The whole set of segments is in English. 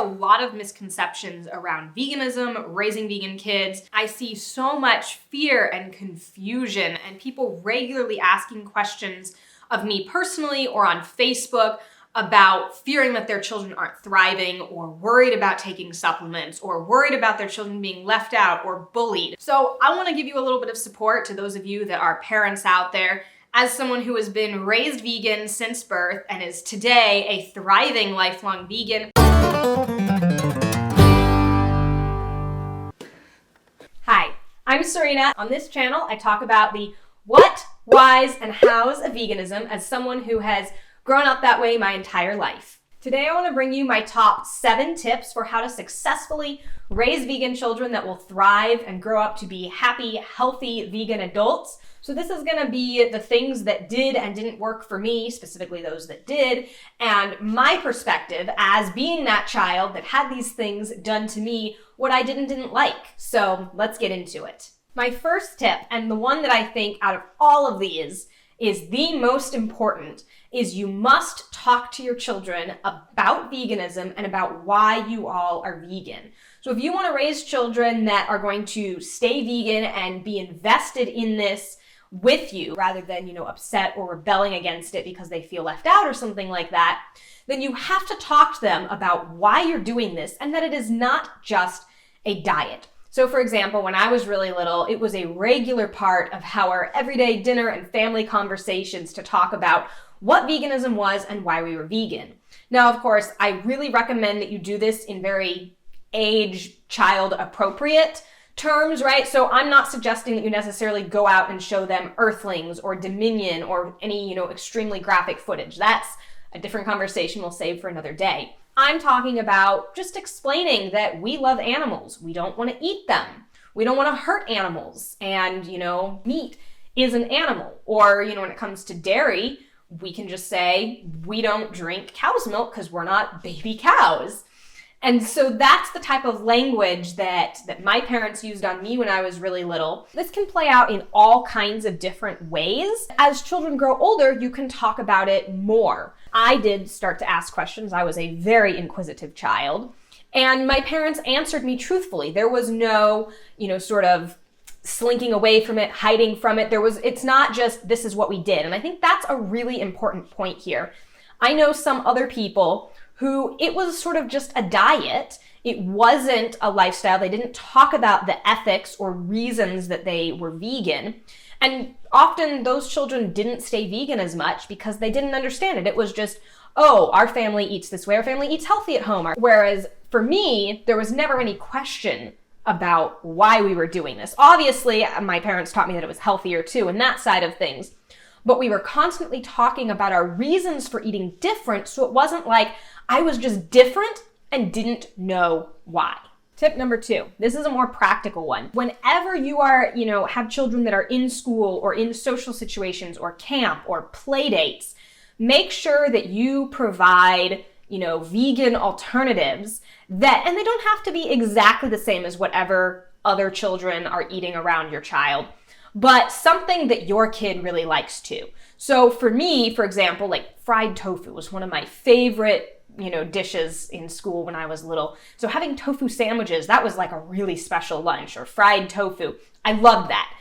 are a lot of misconceptions around veganism, raising vegan kids. I see so much fear and confusion and people regularly asking questions of me personally or on Facebook about fearing that their children aren't thriving or worried about taking supplements or worried about their children being left out or bullied. So I want to give you a little bit of support to those of you that are parents out there. As someone who has been raised vegan since birth and is today a thriving lifelong vegan. Hi, I'm Sarina. On this channel, I talk about the what, whys, and hows of veganism as someone who has grown up that way my entire life. Today, I want to bring you my top 7 tips for how to successfully raise vegan children that will thrive and grow up to be happy, healthy vegan adults. So this is going to be the things that did and didn't work for me, specifically those that did, and my perspective as being that child that had these things done to me, what I didn't like. So let's get into it. My first tip, and the one that I think out of all of these is the most important, is you must talk to your children about veganism and about why you all are vegan. So if you want to raise children that are going to stay vegan and be invested in this with you rather than, upset or rebelling against it because they feel left out or something like that, then you have to talk to them about why you're doing this and that it is not just a diet. So for example, when I was really little, it was a regular part of our everyday dinner and family conversations to talk about what veganism was and why we were vegan. Now, of course, I really recommend that you do this in very child appropriate terms, right? So I'm not suggesting that you necessarily go out and show them Earthlings or Dominion or any, extremely graphic footage. That's a different conversation we'll save for another day. I'm talking about just explaining that we love animals. We don't want to eat them. We don't want to hurt animals. And, meat is an animal. Or, when it comes to dairy, we can just say we don't drink cow's milk because we're not baby cows. And so that's the type of language that my parents used on me when I was really little. This can play out in all kinds of different ways. As children grow older, you can talk about it more. I did start to ask questions. I was a very inquisitive child. And my parents answered me truthfully. There was no, sort of slinking away from it, hiding from it. It's not just, this is what we did. And I think that's a really important point here. I know some other people who it was sort of just a diet. It wasn't a lifestyle. They didn't talk about the ethics or reasons that they were vegan. And often those children didn't stay vegan as much because they didn't understand it. It was just, oh, our family eats this way. Our family eats healthy at home. Whereas for me, there was never any question about why we were doing this. Obviously, my parents taught me that it was healthier too, and that side of things. But we were constantly talking about our reasons for eating different, so it wasn't like I was just different and didn't know why. Tip number 2, this is a more practical one. Whenever you are, have children that are in school or in social situations or camp or play dates, make sure that you provide, vegan alternatives and they don't have to be exactly the same as whatever other children are eating around your child, but something that your kid really likes too. So for me, for example, like fried tofu was one of my favorite, dishes in school when I was little. So having tofu sandwiches, that was like a really special lunch, or fried tofu. I loved that.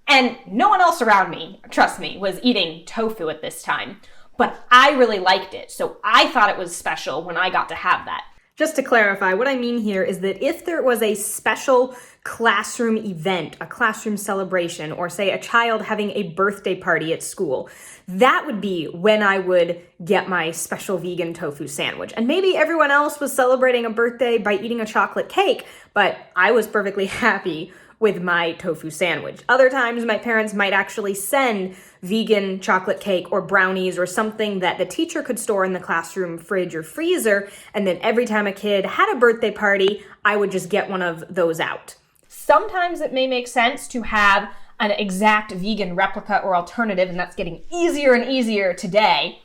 And no one else around me, trust me, was eating tofu at this time, but I really liked it. So I thought it was special when I got to have that. Just to clarify, what I mean here is that if there was a special classroom event, a classroom celebration, or say a child having a birthday party at school, that would be when I would get my special vegan tofu sandwich. And maybe everyone else was celebrating a birthday by eating a chocolate cake, but I was perfectly happy with my tofu sandwich. Other times, my parents might actually send vegan chocolate cake or brownies or something that the teacher could store in the classroom fridge or freezer, and then every time a kid had a birthday party, I would just get one of those out. Sometimes it may make sense to have an exact vegan replica or alternative, and that's getting easier and easier today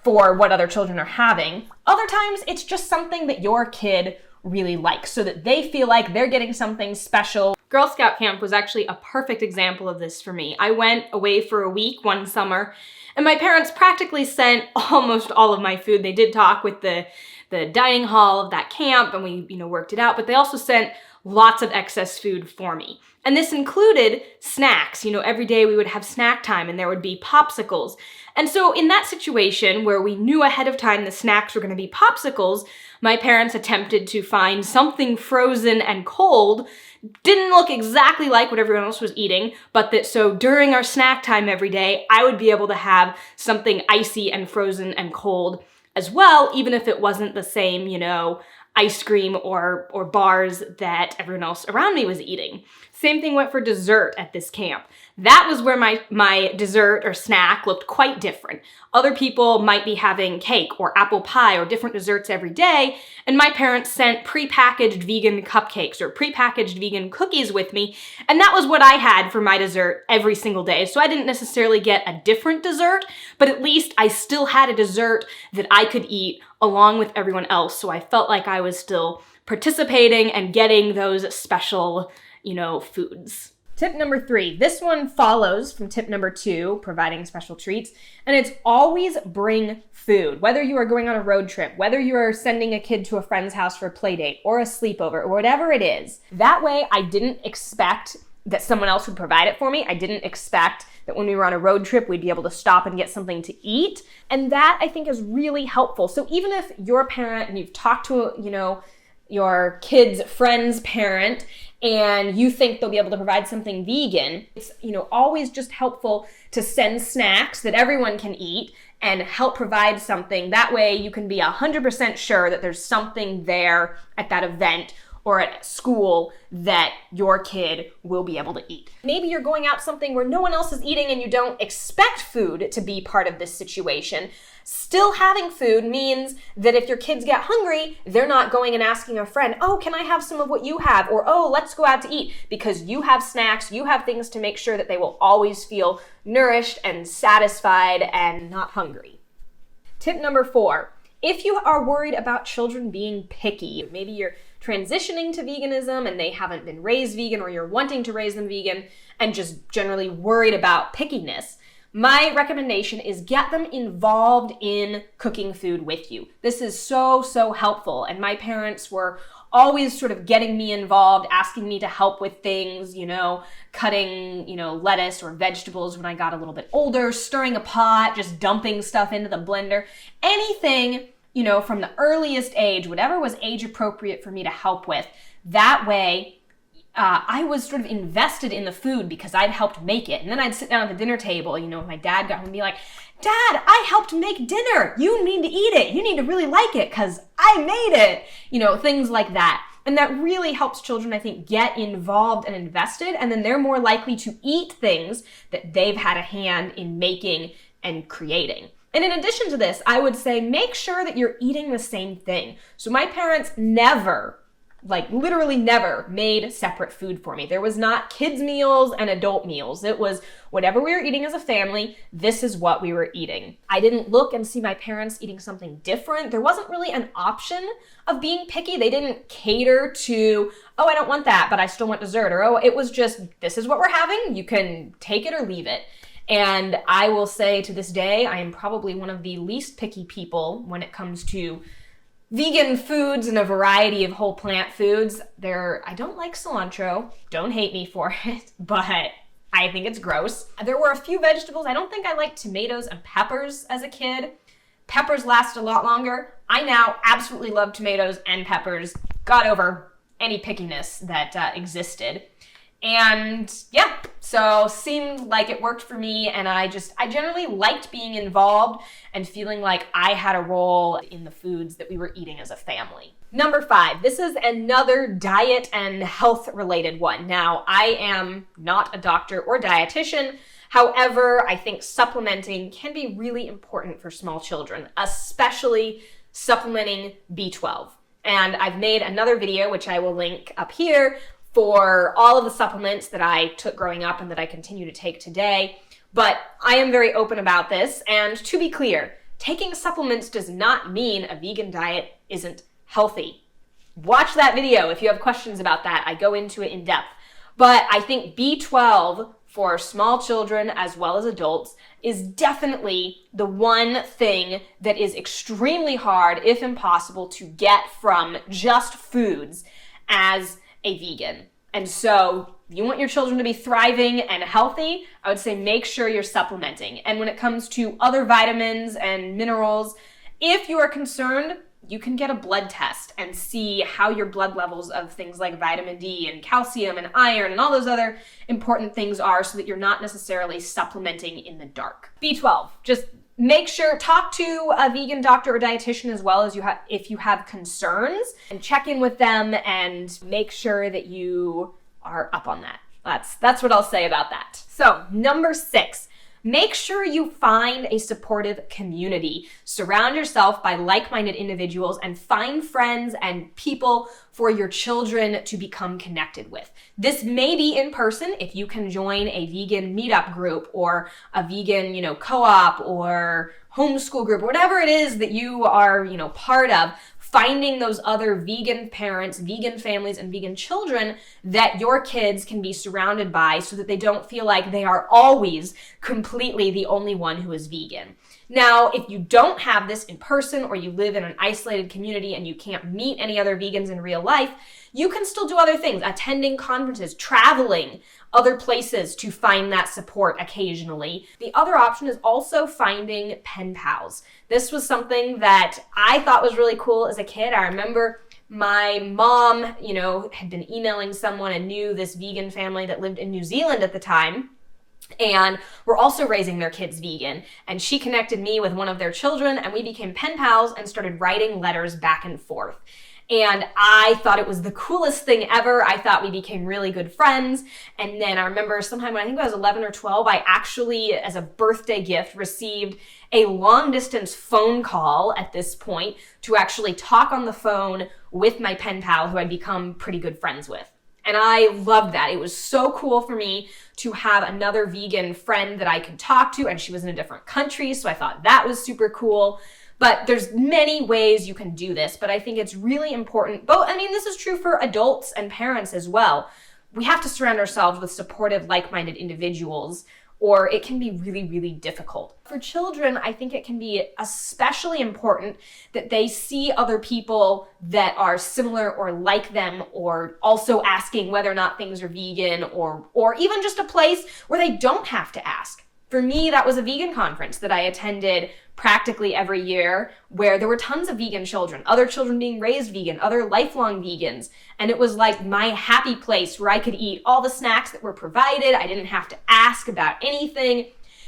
for what other children are having. Other times, it's just something that your kid really likes so that they feel like they're getting something special. Girl Scout camp was actually a perfect example of this for me. I went away for a week one summer, and my parents practically sent almost all of my food. They did talk with the the dining hall of that camp, and we, worked it out, but they also sent lots of excess food for me. And this included snacks. Every day we would have snack time and there would be popsicles. And so in that situation where we knew ahead of time the snacks were going to be popsicles, my parents attempted to find something frozen and cold. Didn't look exactly like what everyone else was eating, but so during our snack time every day, I would be able to have something icy and frozen and cold as well, even if it wasn't the same, ice cream or bars that everyone else around me was eating. Same thing went for dessert at this camp. That was where my dessert or snack looked quite different. Other people might be having cake or apple pie or different desserts every day, and my parents sent prepackaged vegan cupcakes or prepackaged vegan cookies with me, and that was what I had for my dessert every single day. So I didn't necessarily get a different dessert, but at least I still had a dessert that I could eat along with everyone else, so I felt like I was still participating and getting those special, foods. Tip number 3. This one follows from tip number 2, providing special treats, and it's always bring food. Whether you are going on a road trip, whether you are sending a kid to a friend's house for a play date or a sleepover or whatever it is. That way I didn't expect that someone else would provide it for me. I didn't expect that when we were on a road trip, we'd be able to stop and get something to eat. And that I think is really helpful. So even if you're a parent and you've talked to, your kid's friend's parent and you think they'll be able to provide something vegan, it's, always just helpful to send snacks that everyone can eat and help provide something. That way you can be 100% sure that there's something there at that event or at school that your kid will be able to eat. Maybe you're going out something where no one else is eating and you don't expect food to be part of this situation. Still having food means that if your kids get hungry, they're not going and asking a friend, oh, can I have some of what you have? Or, oh, let's go out to eat, because you have snacks, you have things to make sure that they will always feel nourished and satisfied and not hungry. Tip number 4, if you are worried about children being picky, maybe you're transitioning to veganism and they haven't been raised vegan, or you're wanting to raise them vegan and just generally worried about pickiness, my recommendation is get them involved in cooking food with you. This is so helpful. And my parents were always sort of getting me involved, asking me to help with things, cutting, lettuce or vegetables when I got a little bit older, stirring a pot, just dumping stuff into the blender, anything, from the earliest age, whatever was age appropriate for me to help with. That way, I was sort of invested in the food because I'd helped make it. And then I'd sit down at the dinner table, when my dad got home and be like, Dad, I helped make dinner. You need to eat it. You need to really like it because I made it. Things like that. And that really helps children, I think, get involved and invested. And then they're more likely to eat things that they've had a hand in making and creating. And in addition to this, I would say make sure that you're eating the same thing. So my parents never, literally never made separate food for me. There was not kids' meals and adult meals. It was whatever we were eating as a family, this is what we were eating. I didn't look and see my parents eating something different. There wasn't really an option of being picky. They didn't cater to, oh, I don't want that, but I still want dessert. Or, oh, it was just, this is what we're having. You can take it or leave it. And I will say to this day, I am probably one of the least picky people when it comes to vegan foods and a variety of whole plant foods. I don't like cilantro. Don't hate me for it, but I think it's gross. There were a few vegetables. I don't think I liked tomatoes and peppers as a kid. Peppers last a lot longer. I now absolutely love tomatoes and peppers. Got over any pickiness that existed. And yeah, so seemed like it worked for me, and I generally liked being involved and feeling like I had a role in the foods that we were eating as a family. Number 5, this is another diet and health related one. Now, I am not a doctor or dietitian. However, I think supplementing can be really important for small children, especially supplementing B12. And I've made another video, which I will link up here, for all of the supplements that I took growing up and that I continue to take today. But I am very open about this. And to be clear, taking supplements does not mean a vegan diet isn't healthy. Watch that video if you have questions about that. I go into it in depth. But I think B12 for small children as well as adults is definitely the one thing that is extremely hard, if impossible, to get from just foods as a vegan. And so you want your children to be thriving and healthy, I would say make sure you're supplementing. And when it comes to other vitamins and minerals, if you are concerned, you can get a blood test and see how your blood levels of things like vitamin D and calcium and iron and all those other important things are, so that you're not necessarily supplementing in the dark. B12, just make sure, talk to a vegan doctor or dietitian as well as if you have concerns, and check in with them and make sure that you are up on that. That's what I'll say about that. So, number 6. Make sure you find a supportive community. Surround yourself by like-minded individuals and find friends and people for your children to become connected with. This may be in person if you can join a vegan meetup group or a vegan, co-op or homeschool group, whatever it is that you are, part of. Finding those other vegan parents, vegan families, and vegan children that your kids can be surrounded by, so that they don't feel like they are always completely the only one who is vegan. Now, if you don't have this in person, or you live in an isolated community and you can't meet any other vegans in real life, you can still do other things, attending conferences, traveling other places to find that support occasionally. The other option is also finding pen pals. This was something that I thought was really cool as a kid. I remember my mom, had been emailing someone and knew this vegan family that lived in New Zealand at the time, and were also raising their kids vegan. And she connected me with one of their children, and we became pen pals and started writing letters back and forth. And I thought it was the coolest thing ever. I thought we became really good friends. And then I remember sometime when I think I was 11 or 12, I actually, as a birthday gift, received a long distance phone call at this point to actually talk on the phone with my pen pal, who I'd become pretty good friends with. And I loved that. It was so cool for me to have another vegan friend that I could talk to, and she was in a different country, so I thought that was super cool. But there's many ways you can do this, but I think it's really important. This is true for adults and parents as well. We have to surround ourselves with supportive, like-minded individuals, or it can be really, really difficult. For children, I think it can be especially important that they see other people that are similar or like them, or also asking whether or not things are vegan, or even just a place where they don't have to ask. For me, that was a vegan conference that I attended practically every year, where there were tons of vegan children, other children being raised vegan, other lifelong vegans. And it was like my happy place where I could eat all the snacks that were provided. I didn't have to ask about anything.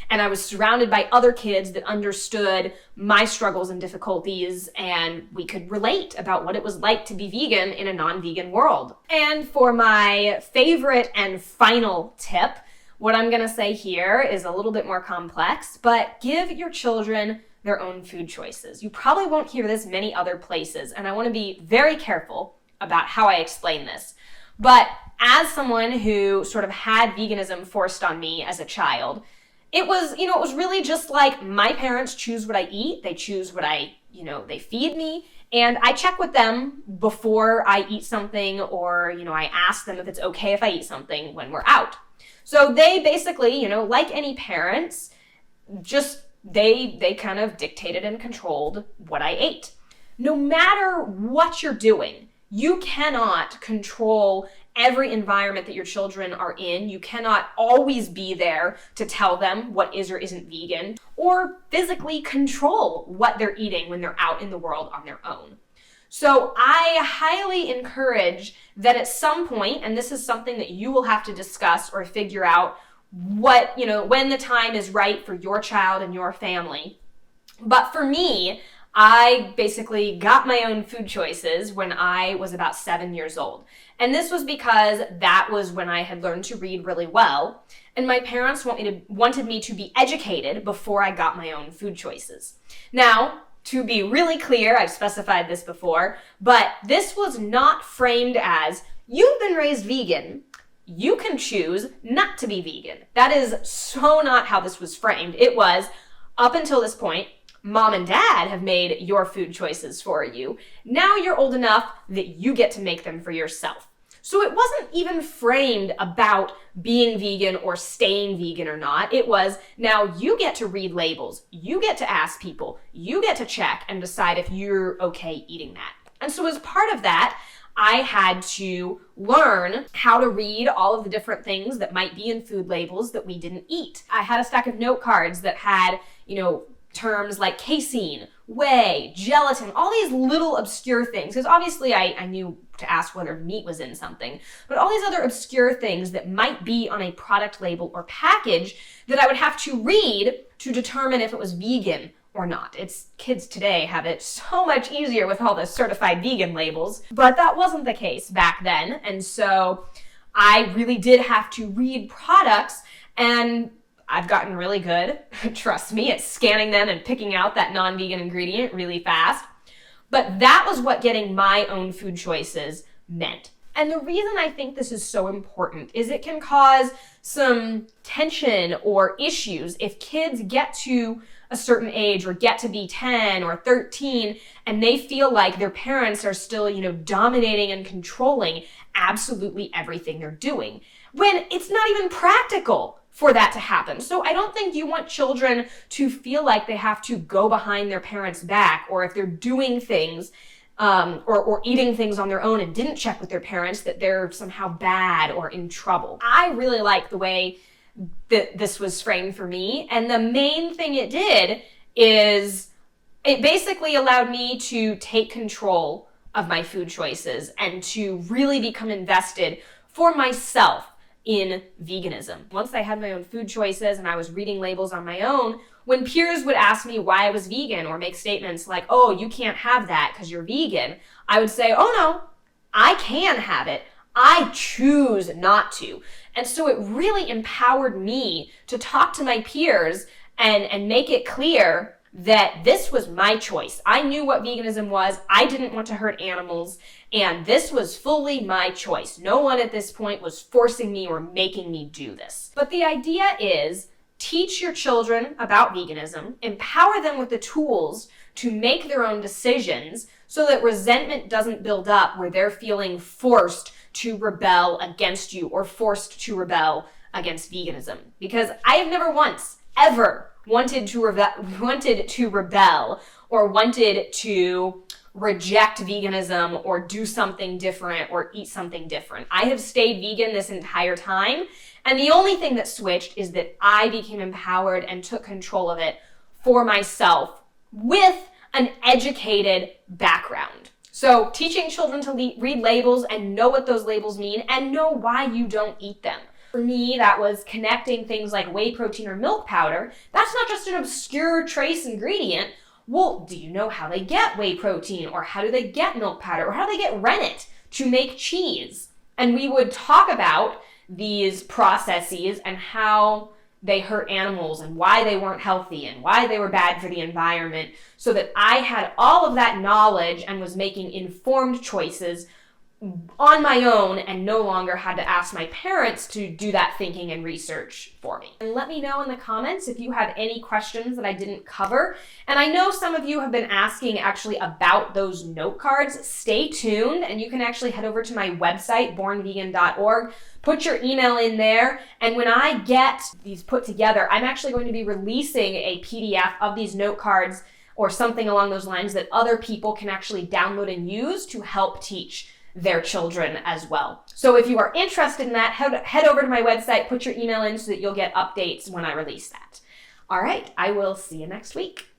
And I was surrounded by other kids that understood my struggles and difficulties, and we could relate about what it was like to be vegan in a non-vegan world. And for my favorite and final tip, what I'm gonna say here is a little bit more complex, but give your children their own food choices. You probably won't hear this many other places, and I wanna be very careful about how I explain this. But as someone who sort of had veganism forced on me as a child, it was really just like my parents choose what I eat, they choose what they feed me, and I check with them before I eat something, or, I ask them if it's okay if I eat something when we're out. So they basically, like any parents, they kind of dictated and controlled what I ate. No matter what you're doing, you cannot control every environment that your children are in. You cannot always be there to tell them what is or isn't vegan, or physically control what they're eating when they're out in the world on their own. So I highly encourage that at some point, and this is something that you will have to discuss or figure out when the time is right for your child and your family. But for me, I basically got my own food choices when I was about 7 years old. And this was because that was when I had learned to read really well. And my parents wanted me to be educated before I got my own food choices. Now, to be really clear, I've specified this before, but this was not framed as, you've been raised vegan, you can choose not to be vegan. That is so not how this was framed. It was, up until this point, mom and dad have made your food choices for you. Now you're old enough that you get to make them for yourself. So it wasn't even framed about being vegan or staying vegan or not. It was, now you get to read labels, you get to ask people, you get to check and decide if you're okay eating that. And so as part of that, I had to learn how to read all of the different things that might be in food labels that we didn't eat. I had a stack of note cards that had, terms like casein, whey, gelatin, all these little obscure things. Because obviously I knew to ask whether meat was in something, but all these other obscure things that might be on a product label or package that I would have to read to determine if it was vegan or not. Kids today have it so much easier with all the certified vegan labels, but that wasn't the case back then. And so I really did have to read products, and I've gotten really good, trust me, at scanning them and picking out that non-vegan ingredient really fast. But that was what getting my own food choices meant. And the reason I think this is so important is it can cause some tension or issues if kids get to a certain age or get to be 10 or 13 and they feel like their parents are still, dominating and controlling absolutely everything they're doing, when it's not even practical for that to happen. So I don't think you want children to feel like they have to go behind their parents' back, or if they're doing things or eating things on their own and didn't check with their parents, that they're somehow bad or in trouble. I really like the way that this was framed for me. And the main thing it did is it basically allowed me to take control of my food choices and to really become invested for myself in veganism. Once I had my own food choices and I was reading labels on my own, when peers would ask me why I was vegan or make statements like, oh, you can't have that because you're vegan, I would say, oh no, I can have it. I choose not to. And so it really empowered me to talk to my peers and make it clear that this was my choice. I knew what veganism was. I didn't want to hurt animals, and this was fully my choice. No one at this point was forcing me or making me do this. But the idea is, teach your children about veganism, empower them with the tools to make their own decisions so that resentment doesn't build up where they're feeling forced to rebel against you or forced to rebel against veganism. Because I have never once, ever wanted to rebel or wanted to reject veganism or do something different or eat something different. I have stayed vegan this entire time, and the only thing that switched is that I became empowered and took control of it for myself with an educated background. So teaching children to read labels and know what those labels mean and know why you don't eat them. For me, that was connecting things like whey protein or milk powder. That's not just an obscure trace ingredient. Well, do you know how they get whey protein, or how do they get milk powder, or how do they get rennet to make cheese? And we would talk about these processes and how they hurt animals and why they weren't healthy and why they were bad for the environment, so that I had all of that knowledge and was making informed choices on my own and no longer had to ask my parents to do that thinking and research for me. And let me know in the comments if you have any questions that I didn't cover. And I know some of you have been asking actually about those note cards. Stay tuned, and you can actually head over to my website, bornvegan.org, put your email in there, and when I get these put together, I'm actually going to be releasing a PDF of these note cards or something along those lines that other people can actually download and use to help teach their children as well. So if you are interested in that, head over to my website, put your email in so that you'll get updates when I release that. All right, I will see you next week.